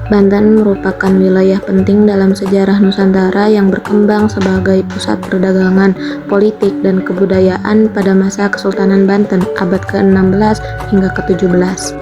Banten merupakan wilayah penting dalam sejarah Nusantara yang berkembang sebagai pusat perdagangan, politik, dan kebudayaan pada masa Kesultanan Banten abad ke-16 hingga ke-17.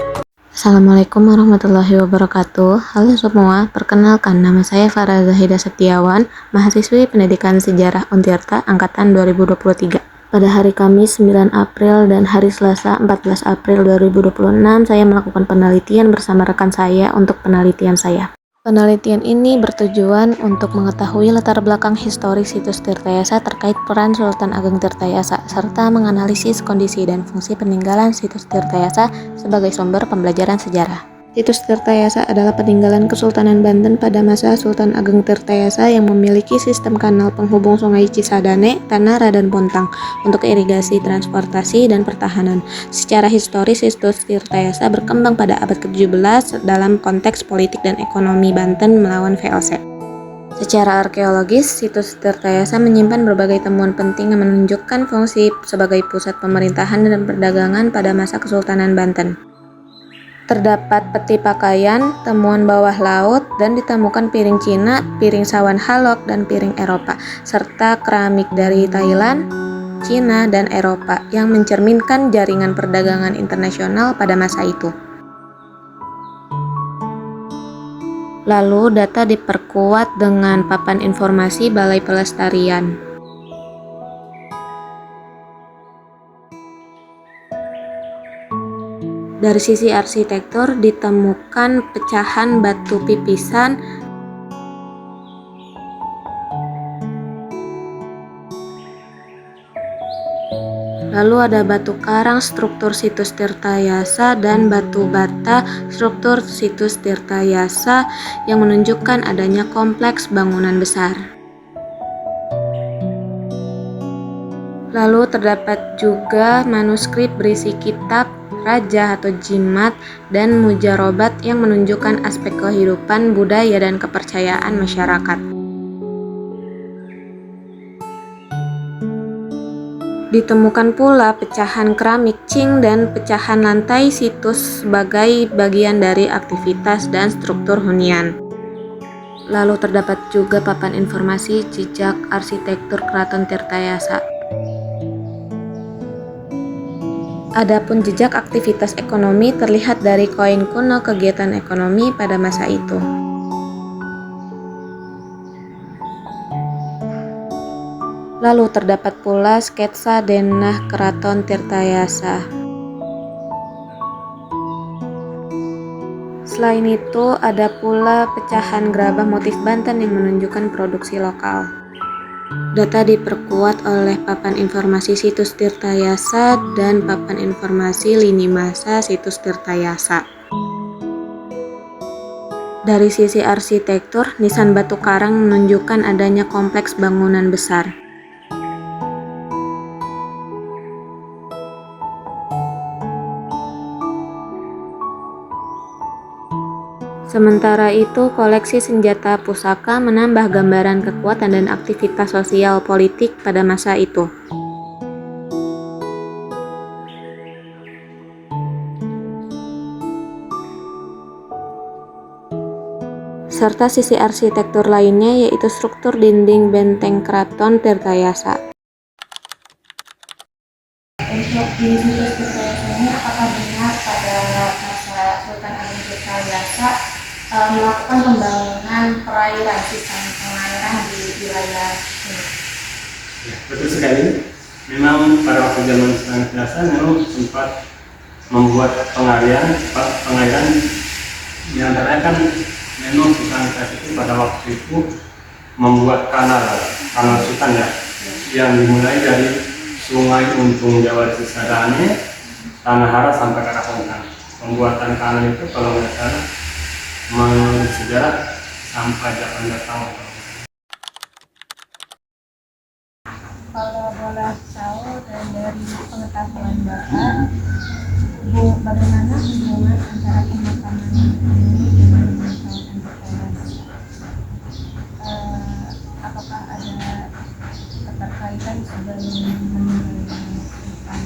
Assalamualaikum warahmatullahi wabarakatuh. Halo semua, perkenalkan nama saya Farah Zahida Setiawan, mahasiswi Pendidikan Sejarah Untirta angkatan 2023. Pada hari Kamis 9 April dan hari Selasa 14 April 2026, saya melakukan penelitian bersama rekan saya untuk penelitian saya. Penelitian ini bertujuan untuk mengetahui latar belakang historis situs Tirtayasa terkait peran Sultan Ageng Tirtayasa, serta menganalisis kondisi dan fungsi peninggalan situs Tirtayasa sebagai sumber pembelajaran sejarah. Situs Tirtayasa adalah peninggalan Kesultanan Banten pada masa Sultan Ageng Tirtayasa yang memiliki sistem kanal penghubung Sungai Cisadane, Tanara, dan Bontang untuk irigasi, transportasi, dan pertahanan. Secara historis, situs Tirtayasa berkembang pada abad ke-17 dalam konteks politik dan ekonomi Banten melawan VOC. Secara arkeologis, situs Tirtayasa menyimpan berbagai temuan penting yang menunjukkan fungsi sebagai pusat pemerintahan dan perdagangan pada masa Kesultanan Banten. Terdapat peti pakaian, temuan bawah laut, dan ditemukan piring Cina, piring sawan halok, dan piring Eropa, serta keramik dari Thailand, Cina, dan Eropa yang mencerminkan jaringan perdagangan internasional pada masa itu. Lalu data diperkuat dengan papan informasi Balai Pelestarian. Dari sisi arsitektur ditemukan pecahan batu pipisan, lalu ada batu karang struktur situs Tirtayasa dan batu bata struktur situs Tirtayasa yang menunjukkan adanya kompleks bangunan besar. Lalu terdapat juga manuskrip berisi kitab raja atau jimat dan mujarobat yang menunjukkan aspek kehidupan, budaya, dan kepercayaan masyarakat. Ditemukan pula pecahan keramik Qing dan pecahan lantai situs sebagai bagian dari aktivitas dan struktur hunian. Lalu terdapat juga papan informasi jejak arsitektur Keraton Tirtayasa. Adapun jejak aktivitas ekonomi terlihat dari koin kuno kegiatan ekonomi pada masa itu. Lalu terdapat pula sketsa denah Keraton Tirtayasa. Selain itu, ada pula pecahan gerabah motif Banten yang menunjukkan produksi lokal. Data diperkuat oleh papan informasi situs Tirtayasa dan papan informasi lini masa situs Tirtayasa. Dari sisi arsitektur, nisan batu karang menunjukkan adanya kompleks bangunan besar. Sementara itu, koleksi senjata pusaka menambah gambaran kekuatan dan aktivitas sosial politik pada masa itu. Serta sisi arsitektur lainnya yaitu struktur dinding benteng Keraton Tirtayasa. Untuk di situs Tirtayasa ini, apakah benar pada masa Sultan Ageng Tirtayasa melakukan pembangunan perairan, sistem pengairan di wilayah ini? Ya, betul sekali. Memang pada waktu zaman Sultan Tirtayasa memang sempat membuat pengairan yang antaranya kan memang Sultan Tirtayasa itu pada waktu itu membuat kanal Sultan ya, yang dimulai dari Sungai Untung Jawa Cisadane, Tanah Hara sampai ke arah Bontang. Pembuatan kanal itu kalau nggak salah menurut sejarah sampai 18 tahun. Kalau boleh tahu dan dari pengetahuan Bapak, bagaimana hubungan antara pemakaman ini dengan Sultan Tirtayasa? Apakah ada keterkaitan sebelum meninggalnya Sultan?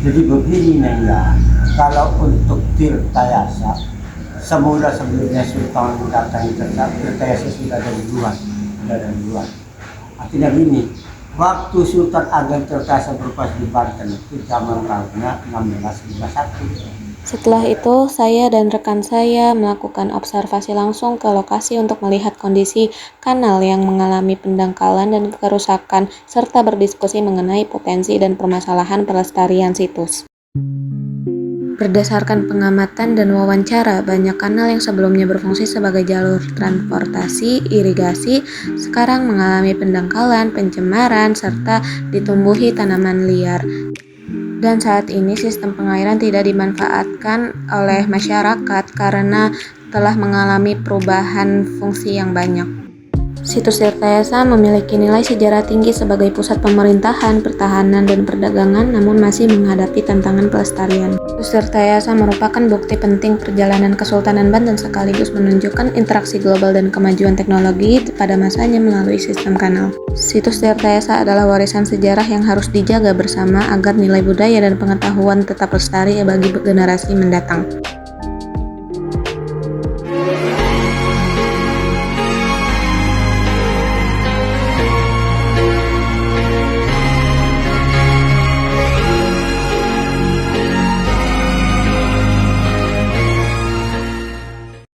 Jadi begini Naya, kalau untuk Tirtayasa semudah sebelumnya Sultan datang Tirtayasa sudah dari luar. Artinya gini, waktu Sultan Ageng Tirtayasa berkuasa di Banten itu zaman tahunnya 1651. Setelah itu, saya dan rekan saya melakukan observasi langsung ke lokasi untuk melihat kondisi kanal yang mengalami pendangkalan dan kerusakan, serta berdiskusi mengenai potensi dan permasalahan pelestarian situs. Berdasarkan pengamatan dan wawancara, banyak kanal yang sebelumnya berfungsi sebagai jalur transportasi, irigasi, sekarang mengalami pendangkalan, pencemaran, serta ditumbuhi tanaman liar. Dan saat ini sistem pengairan tidak dimanfaatkan oleh masyarakat karena telah mengalami perubahan fungsi yang banyak. Situs Tirtayasa memiliki nilai sejarah tinggi sebagai pusat pemerintahan, pertahanan, dan perdagangan, namun masih menghadapi tantangan pelestarian. Situs Tirtayasa merupakan bukti penting perjalanan Kesultanan Banten sekaligus menunjukkan interaksi global dan kemajuan teknologi pada masanya melalui sistem kanal. Situs Tirtayasa adalah warisan sejarah yang harus dijaga bersama agar nilai budaya dan pengetahuan tetap lestari bagi generasi mendatang.